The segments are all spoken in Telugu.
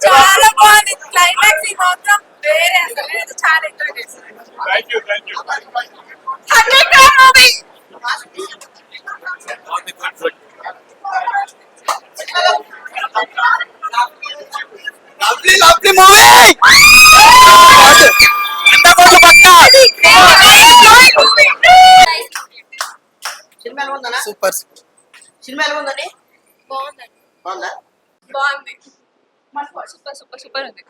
చాలా బాగుంది క్లైమాక్స్ మాత్రం వేరే అసలు చాలా ఎంజాయ్ చేశాను. సూపర్ సినిమా ఎలా ఉందండి? బాగుందా? బాగుంది సూపర్ సూపర్ సూపర్ ఉంది.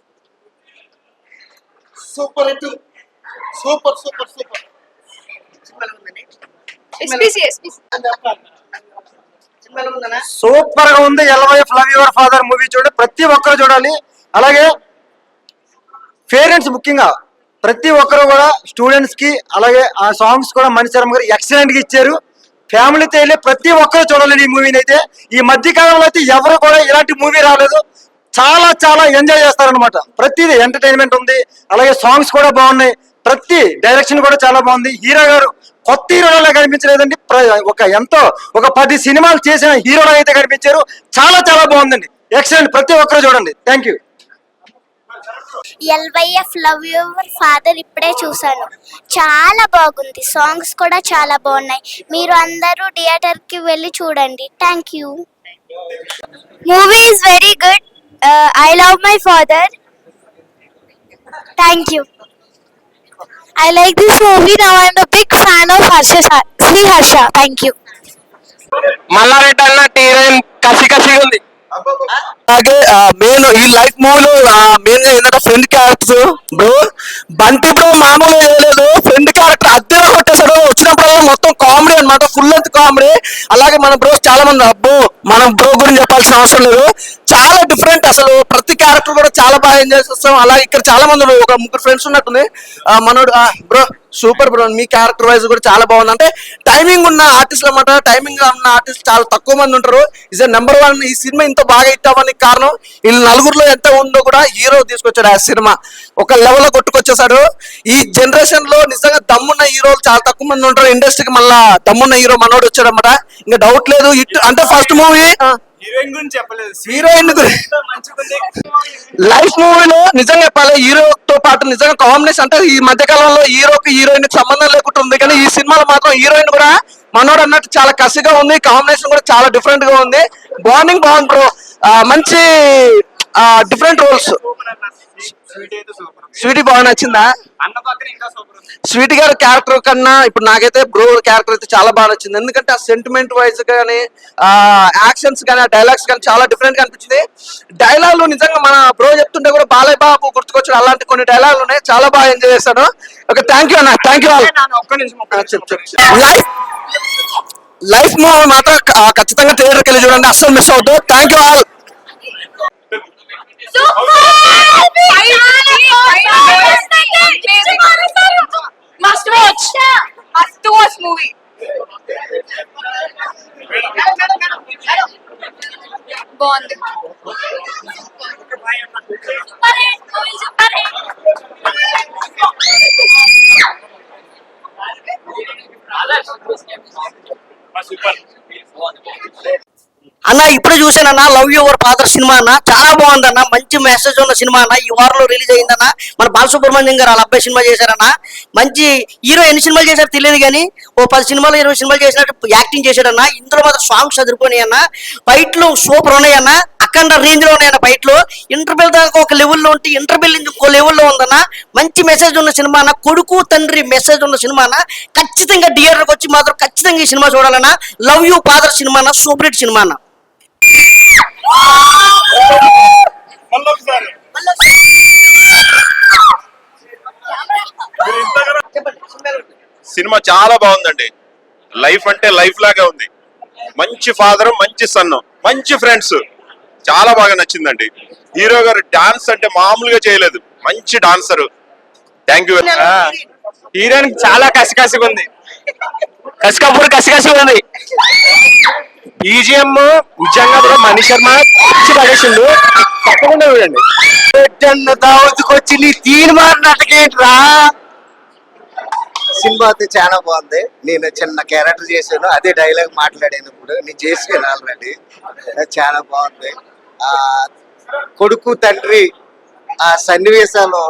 Super hit super super super cinema ఎలా ఉందండి? సినిమా ఎలా ఉందన్నా? సూపర్ గా ఉంది. LYF love your father movie చూడండి, ప్రతి ఒక్కరు చూడాలి. అలాగే పేరెంట్స్ ముఖ్యంగా ప్రతి ఒక్కరు కూడా స్టూడెంట్స్ కి, అలాగే ఆ సాంగ్స్ కూడా మణిశర్మ గారు ఎక్సలెంట్ గా ఇచ్చారు. ఫ్యామిలీతో వెళ్ళి ప్రతి ఒక్కరు చూడాలి ఈ మూవీని. అయితే ఈ మధ్య కాలంలో అయితే ఎవరు కూడా ఇలాంటి మూవీ రాలేదు. చాలా చాలా ఎంజాయ్ చేస్తారనమాట. ప్రతిదీ ఎంటర్టైన్మెంట్ ఉంది, అలాగే సాంగ్స్ కూడా బాగున్నాయి, ప్రతి డైరెక్షన్ కూడా చాలా బాగుంది. హీరో గారు కొత్త హీరోలా కనిపించలేదండి. ఒక 10 సినిమాలు చేసిన హీరోలా అయితే కనిపించారు. చాలా చాలా బాగుందండి, ఎక్సలెంట్. ప్రతి ఒక్కరు చూడండి. Thank you. LYF love your father ఇప్పుడే చూసాను, చాలా బాగుంది. సాంగ్స్ కూడా చాలా బాగున్నాయి. మీరు అందరూ థియేటర్ కి వెళ్ళి చూడండి. Thank you. Movie is very good. I love my father. Thank you. I like this movie. Now I'm a big fan of Sriharsha. Thank you. Mallareddy అన్న హీరోయిన్ కసిగా ఉంది. అలాగే మెయిన్ ఈ లైఫ్ మూవీలో మెయిన్ గా ఏంటంటే friend character bro. Bunty bro మామూలుగా వేయలేదు, ఫ్రెండ్ క్యారెక్టర్ అద్దెలో కొట్టేశాడు. వచ్చినప్పుడు మొత్తం కామెడీ అనమాట, ఫుల్ లెంత్ కామెడీ. అలాగే మన బ్రోస్ చాలా మంది, అబ్బో మనం బ్రో గురించి చెప్పాల్సిన అవసరం లేదు, చాలా డిఫరెంట్. అసలు ప్రతి క్యారెక్టర్ కూడా చాలా బాగా ఎంజాయ్ చేస్తాం. అలాగే ఇక్కడ చాలా మంది, ఒక 3 ఫ్రెండ్స్ ఉన్నట్టుంది. మనోడు బ్రో సూపర్ బ్రో, మీ క్యారెక్టర్ వైజ్ కూడా చాలా బాగుంది. అంటే టైమింగ్ ఉన్న ఆర్టిస్ట్ అనమాట. టైమింగ్ ఉన్న ఆర్టిస్ట్ చాలా తక్కువ మంది ఉంటారు. Is number 1. ఈ సినిమా ఇంత బాగా హిట్ అవ్వడానికి కారణం వీళ్ళు నలుగురిలో ఎంత ఉందో కూడా హీరో తీసుకొచ్చాడు. ఆ సినిమా ఒక లెవెల్లో కొట్టుకొచ్చేసాడు. ఈ జనరేషన్ లో నిజంగా దమ్మున్న హీరోలు చాలా తక్కువ మంది ఉంటారు. ఇండస్ట్రీకి మళ్ళా దమ్మున్న హీరో మనోడు వచ్చాడు అనమాట. ఇంకా డౌట్ లేదు హిట్. అంటే ఫస్ట్ మూవీ హీరోయిన్ గురించి చెప్పలేదు, హీరోయిన్ లైఫ్ మూవీలో నిజంగా చెప్పాలి, హీరోతో పాటు నిజంగా కాంబినేషన్. అంటే ఈ మధ్య కాలంలో హీరోకి హీరోయిన్ సంబంధం లేకుండా ఉంది, కానీ ఈ సినిమాలో మాత్రం హీరోయిన్ కూడా మనోడు అన్నట్టు చాలా కసిగా ఉంది. కాంబినేషన్ కూడా చాలా డిఫరెంట్ గా ఉంది. బాండింగ్ బాగుంది బ్రో. మంచి డిఫరెంట్ రోల్స్. స్వీటీ బాగా నచ్చిందా? స్వీటీ గారి క్యారెక్టర్ కన్నా ఇప్పుడు నాకైతే బ్రో క్యారెక్టర్ అయితే చాలా బాగా నచ్చింది. ఎందుకంటే ఆ సెంటిమెంట్ వైజ్ కానీ, యాక్షన్స్ కానీ, ఆ డైలాగ్స్ కానీ చాలా డిఫరెంట్ గా అనిపించింది. డైలాగులు నిజంగా మన బ్రో చెప్తుంటే కూడా బాలయ్య బాబు గుర్తుకొచ్చాడు. అలాంటి కొన్ని డైలాగులు ఉన్నాయి, చాలా బాగా ఎంజాయ్ చేశాను. ఓకే, థ్యాంక్ యూ అన్న. Thank you. లైఫ్ మూవీ మాత్రం ఖచ్చితంగా థియేటర్కి వెళ్ళి చూడండి, అస్సలు మిస్ అవుతుంది. Thank you all. Must watch movie. బాగుంది. అన్న ఇప్పుడే చూసానన్నా లవ్ యువర్ ఫాదర్ సినిమా అన్న, చాలా బాగుందన్న. మంచి మెసేజ్ ఉన్న సినిమా అన్న. ఈ వారంలో రిలీజ్ అయిందన్న. మన బాలసుబ్రహ్మణ్యం గారు వాళ్ళ అబ్బాయి సినిమా చేశారన్న. మంచి హీరో. ఎన్ని సినిమాలు చేశారు తెలియదు కానీ ఓ 10 సినిమాలు 20 సినిమాలు చేసినట్టు యాక్టింగ్ చేశాడన్న. ఇందులో మాత్రం సాంగ్స్ చదువుకొని అన్న, ఫైట్లు సూపర్ ఉన్నాయన్న, అఖండ రేంజ్ లో ఉన్నాయన్న ఫైట్లు. ఇంటర్వెల్ దాకా ఒక లెవెల్లో ఉంటే ఇంటర్వెల్ ఇంకో లెవెల్లో ఉందన్న. మంచి మెసేజ్ ఉన్న సినిమా అన్న, కొడుకు తండ్రి మెసేజ్ ఉన్న సినిమా అన్న. ఖచ్చితంగా థియేటర్కి వచ్చి మాత్రం ఖచ్చితంగా ఈ సినిమా చూడాలన్న. లవ్ యూ ఫాదర్ సినిమా అన్న, సూపర్ హిట్ సినిమా అన్న. సినిమా చాలా బాగుందండి. లైఫ్ అంటే లైఫ్ లాగే ఉంది. మంచి ఫాదర్, మంచి సన్, మంచి ఫ్రెండ్స్, చాలా బాగా నచ్చిందండి. హీరో గారు డాన్స్ అంటే మామూలుగా చేయలేదు, మంచి డాన్సర్. Thank you. హీరోయిన్ చాలా కసిగా ఉంది, కసిగా ఉంది. ఈజిఎం నిజంగా కూడా మణిశర్మ పిచ్చి పడేసిండు. తప్పకుండా చూడండి. దావత్కొచ్చి నీ తీన్ మారినట్టుకేంట్రా, సినిమా అయితే చాలా బాగుంది. నేను చిన్న క్యారెక్టర్ చేశాను, అదే డైలాగ్ మాట్లాడాను. ఇప్పుడు నేను చేసాను ఆల్రెడీ. చాలా బాగుంది. ఆ కొడుకు తండ్రి ఆ సన్నివేశాలు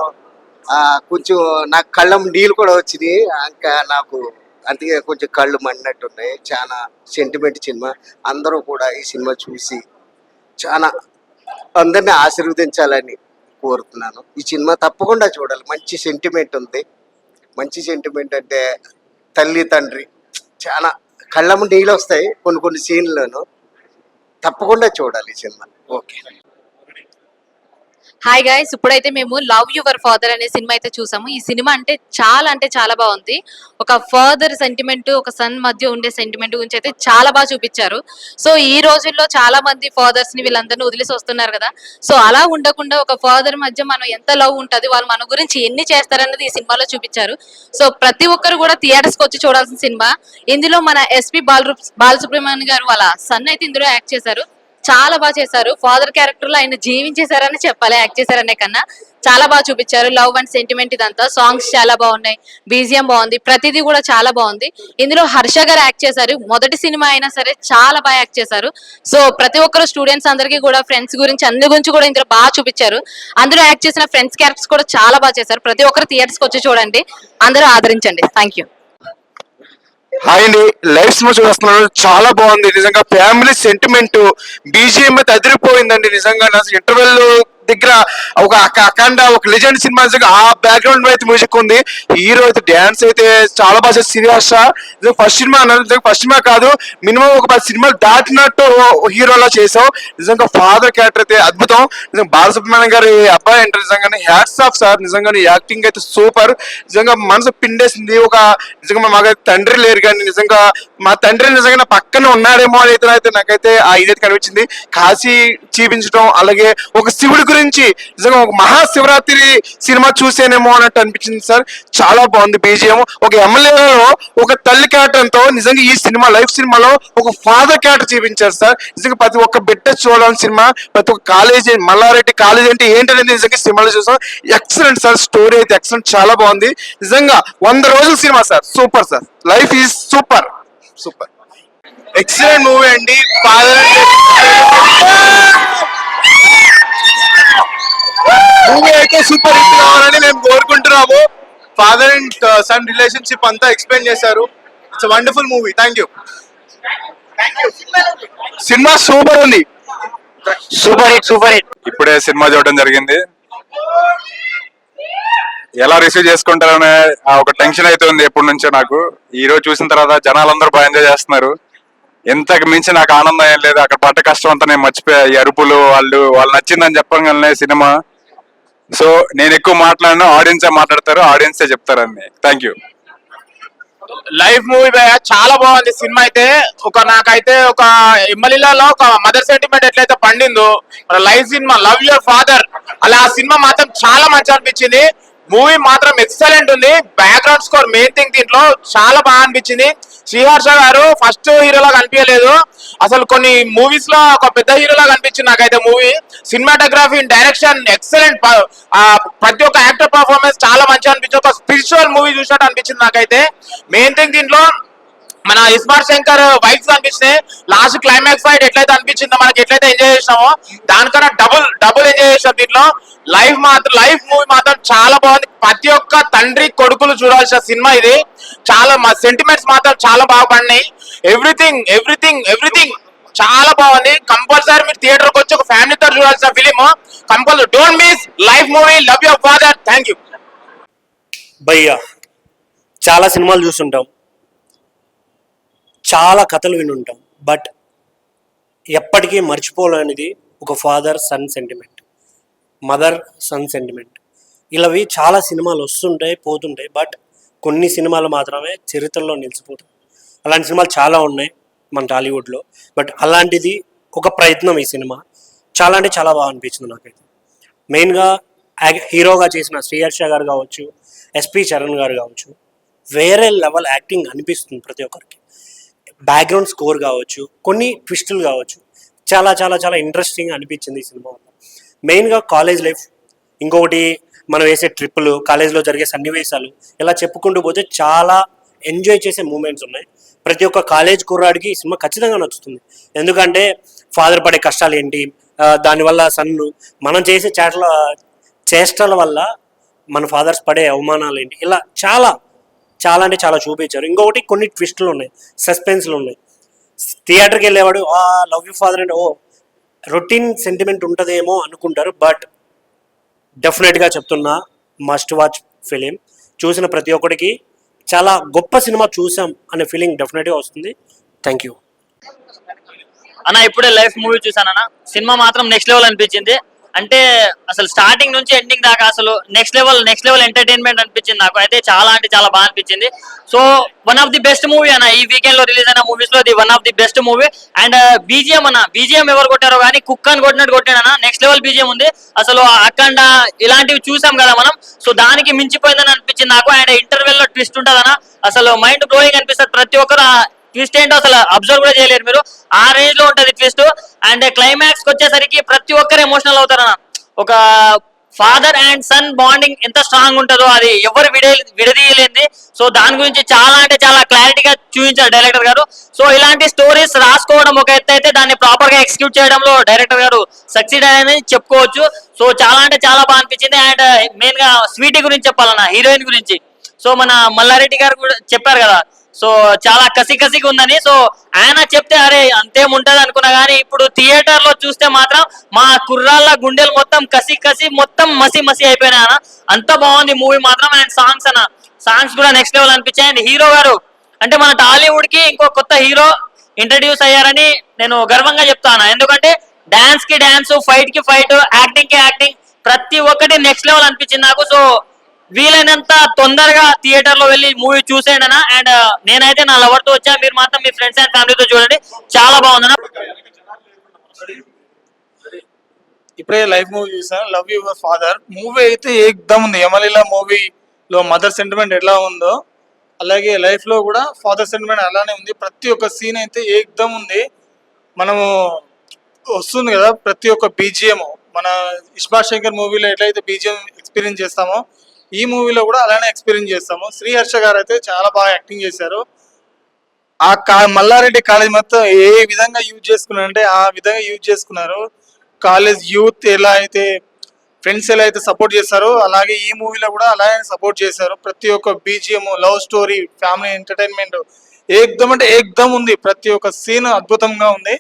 కొంచెం నాకు కళ్ళం నీళ్ళు కూడా వచ్చినాయి. ఇంకా నాకు అందుకే కొంచెం కళ్ళు మండినట్టున్నాయి. చాలా సెంటిమెంట్ సినిమా. అందరూ కూడా ఈ సినిమా చూసి చాలా అందరినీ ఆశీర్వదించాలని కోరుతున్నాను. ఈ సినిమా తప్పకుండా చూడాలి. మంచి సెంటిమెంట్ ఉంది. మంచి సెంటిమెంట్ అంటే తల్లి తండ్రి చాలా కళ్ళము నీళ్ళు వస్తాయి కొన్ని కొన్ని సీన్లను. తప్పకుండా చూడాలి ఈ సినిమా. ఓకే. హాయ్ గైస్, ఇప్పుడైతే మేము లవ్ యువర్ ఫాదర్ అనే సినిమా అయితే చూసాము. ఈ సినిమా అంటే చాలా బాగుంది. ఒక ఫాదర్ సెంటిమెంట్, ఒక సన్ మధ్య ఉండే సెంటిమెంట్ గురించి అయితే చాలా బాగా చూపించారు. సో ఈ రోజుల్లో చాలా మంది ఫాదర్స్ ని వీళ్ళందరినీ వదిలేసి వస్తున్నారు కదా. సో అలా ఉండకుండా ఒక ఫాదర్ మధ్య మనం ఎంత లవ్ ఉంటది, వాళ్ళు మన గురించి ఎన్ని చేస్తారన్నది ఈ సినిమాలో చూపించారు. సో ప్రతి ఒక్కరు కూడా థియేటర్స్ కి వచ్చి చూడాల్సిన సినిమా. ఇందులో మన ఎస్పి బాలసుబ్రహ్మణ్యం గారు వాళ్ళ సన్ అయితే ఇందులో యాక్ట్ చేశారు. చాలా బాగా చేశారు. ఫాదర్ క్యారెక్టర్ లో ఆయన జీవించేశారని చెప్పాలి, యాక్ట్ చేశారనే కన్నా. చాలా బాగా చూపించారు. లవ్ అండ్ సెంటిమెంట్ ఇదంతా. సాంగ్స్ చాలా బాగున్నాయి, బీజిఎం బాగుంది, ప్రతిదీ కూడా చాలా బాగుంది. ఇందులో హర్ష గారు యాక్ట్ చేశారు. మొదటి సినిమా అయినా సరే చాలా బాగా యాక్ట్ చేశారు. సో ప్రతి ఒక్కరు స్టూడెంట్స్ అందరికీ కూడా ఫ్రెండ్స్ గురించి అన్ని గురించి కూడా ఇందులో బాగా చూపించారు. అందులో యాక్ట్ చేసిన ఫ్రెండ్స్ క్యారెక్టర్స్ కూడా చాలా బాగా చేశారు. ప్రతి ఒక్కరు థియేటర్స్ కి వచ్చి చూడండి, అందరూ ఆదరించండి. Thank you. హాయ్ అండి, లైవ్ సినిమా చూస్తున్నాను. చాలా బాగుంది నిజంగా. ఫ్యామిలీ సెంటిమెంట్, బీజిఎం అయితే అదిరిపోయిందండి నిజంగా. ఇంటర్వెల్ దగ్గర ఒక అఖండ, ఒక లెజెండ్ సినిమా ఆ బ్యాక్గ్రౌండ్ అయితే మ్యూజిక్ ఉంది. హీరో అయితే డ్యాన్స్ అయితే చాలా బాగా సీరియస్. ఫస్ట్ సినిమా అన్నారు, ఫస్ట్ సినిమా కాదు, మినిమం ఒక 10 సినిమాలు దాటినట్టు హీరోలా చేసాం. నిజంగా ఫాదర్ క్యారెక్టర్ అయితే అద్భుతం. నిజంగా బాలసుబ్రహ్మణ్యం గారి అబ్బాయి అంటే నిజంగానే హ్యాట్స్ ఆఫ్ సార్. నిజంగానే యాక్టింగ్ అయితే సూపర్. నిజంగా మనసు పిండేసింది. ఒక నిజంగా మాకైతే తండ్రి లేరు కానీ నిజంగా మా తండ్రి నిజంగా నా పక్కన ఉన్నాడేమో అయితే నాకైతే ఆ ఇదైతే కనిపించింది. కాశీ చూపించడం, అలాగే ఒక శివుడి గురించి నిజంగా ఒక మహాశివరాత్రి సినిమా చూసేనేమో అన్నట్టు అనిపించింది సార్. చాలా బాగుంది బీజిఎం. ఒక ఎమ్మెల్యేలో ఒక తల్లి క్యారెక్టర్ తో నిజంగా ఈ సినిమా లైఫ్ సినిమాలో ఒక ఫాదర్ క్యారెక్టర్ చూపించారు సార్. నిజంగా ప్రతి ఒక్క బిడ్డ చూడాలని సినిమా. ప్రతి ఒక్క కాలేజీ, మల్లారెడ్డి కాలేజ్ అంటే ఏంటనేది నిజంగా సినిమాలో చూసాం. Excellent sir. స్టోరీ అయితే ఎక్సలెంట్, చాలా బాగుంది. నిజంగా 100 రోజుల సినిమా sir. Super sir. Life is super super. Excellent movie అండి. ఫాదర్ మూవీ అయితే సూపర్ హిట్ కావాలని మేము కోరుకుంటున్నాము. ఫాదర్ అండ్ సన్ రిలేషన్షిప్ అంతా ఎక్స్ప్లెయిన్ చేశారు. It's wonderful movie. Thank you. సినిమా సూపర్ ఉంది. Super hit, super hit. ఇప్పుడే సినిమా చూడడం జరిగింది. ఎలా రిసీవ్ చేసుకుంటారనే ఒక టెన్షన్ అయితే ఉంది ఎప్పటి నుంచో నాకు. ఈ రోజు చూసిన తర్వాత జనాలందరూ బాగా ఎంజాయ్ చేస్తున్నారు. ఎంతకు మించి నాకు ఆనందం ఏం లేదు. అక్కడ పడ్డ కష్టం అంతా నేను మర్చిపోయా. ఈ అరుపులు, వాళ్ళు నచ్చిందని చెప్పగానే సినిమా. సో నేను ఎక్కువ మాట్లాడినా ఆడియన్సే మాట్లాడతారు, ఆడియన్సే చెప్తారని. Thank you. లైవ్ మూవీ చాలా బాగుంది సినిమా అయితే. నాకైతే ఒక ఎమ్మెల్యేలలో ఒక మదర్ సెంటిమెంట్ ఎట్లయితే పండిందో, live cinema love your father అలా ఆ సినిమా మాత్రం చాలా మంచి అనిపించింది. మూవీ మాత్రం ఎక్సలెంట్ ఉంది. బ్యాక్గ్రౌండ్ స్కోర్ మెయిన్ థింగ్ దీంట్లో చాలా బాగా అనిపించింది. శ్రీహర్ష గారు ఫస్ట్ హీరోలా కనిపించలేదు అసలు. కొన్ని మూవీస్ లో ఒక పెద్ద హీరోలా కనిపించింది నాకైతే మూవీ. Cinematography, direction excellent. ప్రతి ఒక్క యాక్టర్ పర్ఫార్మెన్స్ చాలా మంచిగా అనిపించింది. ఒక స్పిరిచువల్ మూవీ చూసినట్టు అనిపించింది నాకైతే. మెయిన్ థింగ్ దీంట్లో మన ఇస్మార్ట్ శంకర్ వైఫ్స్ అనిపించినాయి. లాస్ట్ క్లైమాక్స్ ఫైట్ ఎట్లయితే అనిపించిందో, మనకి ఎట్లయితే ఎంజాయ్ చేసినామో దానికన్నా డబుల్ ఎంజాయ్ చేసాం దీంట్లో. లైఫ్ మూవీ మాత్రం చాలా బాగుంది. ప్రతి ఒక్క తండ్రి కొడుకులు చూడాల్సిన సినిమా ఇది. చాలా సెంటిమెంట్స్ మాత్రం చాలా బాగా పడినాయి. ఎవ్రీథింగ్ చాలా బాగుంది. కంపల్సరీ మీరు థియేటర్ కి వచ్చి ఒక ఫ్యామిలీతో చూడాల్సిన film. Compulsory don't miss life movie love your father. Thank you. భయ్యా, చాలా సినిమాలు చూస్తుంటాం, చాలా కథలు వినుంటాం, బట్ ఎప్పటికీ మర్చిపోలేనిది ఒక father son sentiment, mother son sentiment. ఇలావి చాలా సినిమాలు వస్తుంటాయి, పోతుంటాయి, బట్ కొన్ని సినిమాలు మాత్రమే చరిత్రలో నిలిచిపోతాయి. అలాంటి సినిమాలు చాలా ఉన్నాయి మన టాలీవుడ్లో. బట్ అలాంటిది ఒక ప్రయత్నం ఈ సినిమా. చాలా అంటే చాలా బాగా అనిపించింది నాకైతే. మెయిన్గా హీరోగా చేసిన శ్రీహర్ష గారు కావచ్చు, ఎస్పి చరణ్ గారు కావచ్చు, వేరే లెవెల్ యాక్టింగ్ అనిపిస్తుంది ప్రతి ఒక్కరికి. బ్యాక్గ్రౌండ్ స్కోర్ కావచ్చు, కొన్ని ట్విస్టులు కావచ్చు, చాలా చాలా చాలా ఇంట్రెస్టింగ్ అనిపించింది ఈ సినిమా. మెయిన్గా కాలేజ్ లైఫ్, ఇంకొకటి మనం వేసే ట్రిప్పులు, కాలేజీలో జరిగే సన్నివేశాలు, ఇలా చెప్పుకుంటూ పోతే చాలా ఎంజాయ్ చేసే మూమెంట్స్ ఉన్నాయి. ప్రతి ఒక్క కాలేజ్ కుర్రాడికి ఈ సినిమా ఖచ్చితంగా నచ్చుతుంది. ఎందుకంటే ఫాదర్ పడే కష్టాలు ఏంటి, దానివల్ల సన్ను మనం చేసే చేష్టల వల్ల మన ఫాదర్స్ పడే అవమానాలు ఏంటి, ఇలా చాలా చాలా అంటే చాలా చూపించారు. ఇంకొకటి కొన్ని ట్విస్టులు ఉన్నాయి, సస్పెన్స్లు ఉన్నాయి. థియేటర్కి వెళ్ళేవాడు లవ్ యూ ఫాదర్ అంటే రొటీన్ సెంటిమెంట్ ఉంటుందేమో అనుకుంటారు. బట్ డెఫినెట్గా చెప్తున్నా, మస్ట్ వాచ్ ఫిలిం. చూసిన ప్రతి ఒక్కడికి చాలా గొప్ప సినిమా చూసాం అనే ఫీలింగ్ డెఫినెట్గా వస్తుంది. థ్యాంక్ యూ అన్న. ఇప్పుడే లైఫ్ మూవీ చూసానన్న, సినిమా మాత్రం నెక్స్ట్ లెవెల్ అనిపించింది. అంటే అసలు స్టార్టింగ్ నుంచి ఎండింగ్ దాకా అసలు నెక్స్ట్ లెవెల్ ఎంటర్టైన్మెంట్ అనిపించింది నాకు అయితే. చాలా అంటే చాలా బాగా అనిపించింది. So one of the best movie అన్న, ఈ వీకెండ్ లో రిలీజ్ అయిన మూవీస్ లో one of the best movie. And BGM ఎవరు కొట్టారో కానీ కుక్ అని కొట్టినట్టు కొట్టాడన్న. నెక్స్ట్ లెవెల్ బీజిఎం ఉంది అసలు. అఖండ ఇలాంటివి చూసాం కదా మనం, సో దానికి మించిపోయిందని అనిపించింది నాకు. అండ్ ఇంటర్వెల్ లో ట్విస్ట్ ఉంటుందన్న, అసలు మైండ్ బ్లోయింగ్ అనిపిస్తుంది. ప్రతి ఒక్కరు ట్విస్ట్ ఏంటో అసలు అబ్జర్వ్ కూడా చేయలేరు మీరు, ఆ రేంజ్ లో ఉంటది ట్విస్ట్. అండ్ క్లైమాక్స్ కి వచ్చేసరికి ప్రతి ఒక్కరు ఎమోషనల్ అవుతారన్న. ఒక ఫాదర్ అండ్ సన్ బాండింగ్ ఎంత స్ట్రాంగ్ ఉంటుందో అది ఎవరు విడదీయలేంది. సో దాని గురించి చాలా అంటే చాలా క్లారిటీగా చూపించారు డైరెక్టర్ గారు. సో ఇలాంటి స్టోరీస్ రాసుకోవడం ఒక ఎత్తు అయితే, దాన్ని ప్రాపర్ గా ఎగ్జిక్యూట్ చేయడంలో డైరెక్టర్ గారు సక్సీడ్ అని చెప్పుకోవచ్చు. సో చాలా అంటే చాలా బాగా అనిపించింది. అండ్ మెయిన్ గా స్వీటీ గురించి చెప్పాలన్న, హీరోయిన్ గురించి. సో మన మల్లారెడ్డి గారు కూడా చెప్పారు కదా, సో చాలా కసిగా ఉందని. సో ఆయన చెప్తే అరే అంతేముంటది అనుకున్నా కానీ, ఇప్పుడు థియేటర్ లో చూస్తే మాత్రం మా కుర్రాళ్ళ గుండెలు మొత్తం కసి మొత్తం మసి అయిపోయినాయి అన్న. అంత బాగుంది మూవీ మాత్రం. అండ్ సాంగ్స్ కూడా నెక్స్ట్ లెవెల్ అనిపించాయి. అండ్ హీరో గారు అంటే మన టాలీవుడ్ కి ఇంకో కొత్త హీరో ఇంట్రడ్యూస్ అయ్యారని నేను గర్వంగా చెప్తాను. ఎందుకంటే డాన్స్ కి డాన్స్, ఫైట్ కి ఫైట్, యాక్టింగ్ కి యాక్టింగ్, ప్రతి ఒక్కటి నెక్స్ట్ లెవెల్ అనిపించింది నాకు. సో వీలైనంత తొందరగా థియేటర్ లో వెళ్ళి మూవీ చూసేయండి అన్న. అండ్ నేనైతే నా లవర్ తో వచ్చా, మీరు మాత్రం మీ ఫ్రెండ్స్ అండ్ ఫ్యామిలీతో చూడండి, చాలా బాగుందన్న. ఇప్పుడే లైవ్ మూవీ చూసాను, లవ్ యువర్ ఫాదర్ మూవీ అయితే ఏకదమ్ ఉంది. యమలీల మూవీలో మదర్ సెంటిమెంట్ ఎలా ఉందో అలాగే లైఫ్ లో కూడా ఫాదర్ సెంటిమెంట్ అలానే ఉంది. ప్రతి ఒక్క సీన్ అయితే ఏకదమ్ ఉంది. మనము వస్తుంది కదా ప్రతి ఒక్క బీజిఎం, మన ఇస్మార్ట్ శంకర్ మూవీలో ఎట్లయితే బీజిఎం ఎక్స్పీరియన్స్ చేస్తామో ఈ మూవీలో కూడా అలానే ఎక్స్పీరియన్స్ చేస్తాము. శ్రీహర్ష గారు అయితే చాలా బాగా యాక్టింగ్ చేశారు. మల్లారెడ్డి కాలేజ్ మొత్తం ఏ విధంగా యూజ్ చేసుకున్నారంటే ఆ విధంగా యూజ్ చేసుకున్నారు. కాలేజ్ యూత్ ఎలా అయితే ఫ్రెండ్స్ ఎలా అయితే సపోర్ట్ చేస్తారో అలాగే ఈ మూవీలో కూడా అలాగే సపోర్ట్ చేశారు. ప్రతి ఒక్క BGM, love story, family entertainment ఏకదమ్ అంటే ఏకదమ్ ఉంది. ప్రతి ఒక్క సీన్ అద్భుతంగా ఉంది.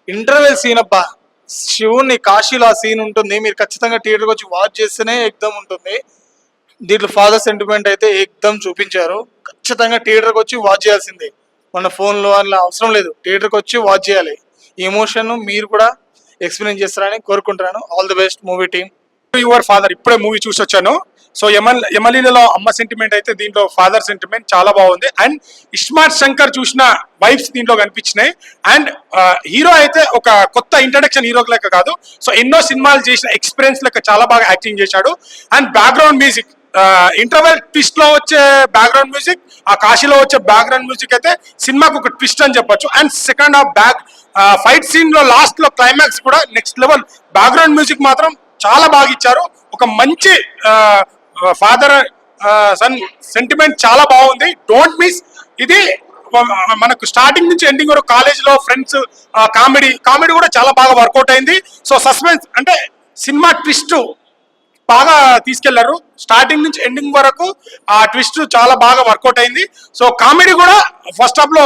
ఇంటర్వెల్ సీన్ అబ్బా, శివుని కాశీలో ఆ సీన్ ఉంటుంది, మీరు ఖచ్చితంగా థియేటర్కి వచ్చి వాచ్ చేస్తేనే ఏకదమ్ ఉంటుంది. దీంట్లో ఫాదర్ సెంటిమెంట్ అయితే ఏకదమ్ చూపించారు. ఖచ్చితంగా థియేటర్కి వచ్చి వాచ్ చేయాల్సిందే, మన ఫోన్లో అలా అవసరం లేదు, థియేటర్కి వచ్చి వాచ్ చేయాలి. ఈ ఎమోషన్ మీరు కూడా ఎక్స్పీరియన్స్ చేస్తారని కోరుకుంటున్నాను. All the best movie team. Your father ఇప్పుడే మూవీ చూసి వచ్చాను. సో యమలీలలో అమ్మ సెంటిమెంట్ అయితే దీంట్లో ఫాదర్ సెంటిమెంట్ చాలా బాగుంది. అండ్ ఇస్మార్ట్ శంకర్ చూసిన వైబ్స్ దీంట్లో కనిపించినాయి. అండ్ హీరో అయితే ఒక కొత్త ఇంట్రడక్షన్ హీరో లెక్క కాదు, సో ఎన్నో సినిమాలు చేసిన ఎక్స్పీరియన్స్ లెక్క చాలా బాగా యాక్టింగ్ చేశాడు. And background music, interval twist లో వచ్చే బ్యాక్గ్రౌండ్ మ్యూజిక్, ఆ కాశీలో వచ్చే బ్యాక్గ్రౌండ్ మ్యూజిక్ అయితే సినిమాకు ఒక ట్విస్ట్ అని చెప్పొచ్చు. And second half fight scene లో లాస్ట్ లో క్లైమాక్స్ కూడా నెక్స్ట్ లెవెల్. బ్యాక్గ్రౌండ్ మ్యూజిక్ మాత్రం చాలా బాగా ఇచ్చారు. ఒక మంచి ఫాదర్ సన్ సెంటిమెంట్ చాలా బాగుంది. Don't miss. ఇది మనకు స్టార్టింగ్ నుంచి ఎండింగ్ వరకు కాలేజ్ లో ఫ్రెండ్స్, కామెడీ కూడా చాలా బాగా వర్కౌట్ అయింది. సో సస్పెన్స్ అంటే సినిమా ట్విస్ట్ బాగా తీసుకెళ్లారు. స్టార్టింగ్ నుంచి ఎండింగ్ వరకు ఆ ట్విస్ట్ చాలా బాగా వర్కౌట్ అయింది. సో కామెడీ కూడా ఫస్ట్ హాఫ్ లో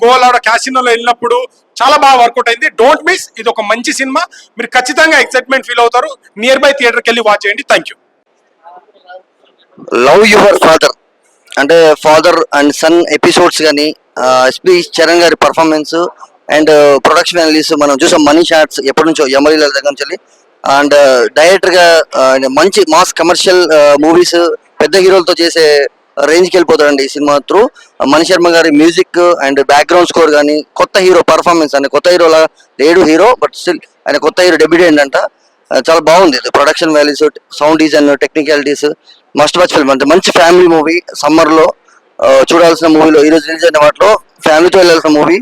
గోవాలో క్యాసినోలో వెళ్ళినప్పుడు చాలా బాగా వర్కౌట్ అయింది. Don't miss. ఇది ఒక మంచి సినిమా, మీరు ఖచ్చితంగా ఎక్సైట్మెంట్ ఫీల్ అవుతారు. నియర్ బై థియేటర్కి వెళ్ళి వాచ్ చేయండి. Thank you. Love your father అంటే ఫాదర్ అండ్ సన్ ఎపిసోడ్స్ కానీ, ఎస్పి చరణ్ గారి పర్ఫార్మెన్స్ అండ్ ప్రొడక్షన్ అనలిస్ట్ మనం చూసాం. మనీ షాట్స్ ఎప్పటి నుంచో యమలీల దగ్గర నుంచి. అండ్ డైరెక్టర్ గా మంచి మాస్ కమర్షియల్ మూవీస్ పెద్ద హీరోలతో చేసే రేంజ్కి వెళ్ళిపోతాడండి ఈ సినిమా త్రూ. మణి శర్మ గారి మ్యూజిక్ అండ్ బ్యాక్గ్రౌండ్ స్కోర్ కానీ, కొత్త హీరో పర్ఫార్మెన్స్ అంటే కొత్త హీరోలా లేడు హీరో, బట్ స్టిల్ ఆయన కొత్త హీరో డెబ్యూటెంట్ అంట. చాలా బాగుంది. Production values, sound design, technicalities must watch film. అంటే మంచి ఫ్యామిలీ మూవీ, సమ్మర్ లో చూడాల్సిన మూవీలో ఈరోజు రిలీజ్ అయిన వాటిలో ఫ్యామిలీతో వెళ్ళాల్సిన movie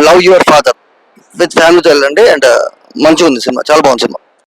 love your father. With ఫ్యామిలీతో వెళ్ళండి. అండ్ మంచిగా ఉంది సినిమా, చాలా బాగుంది సినిమా.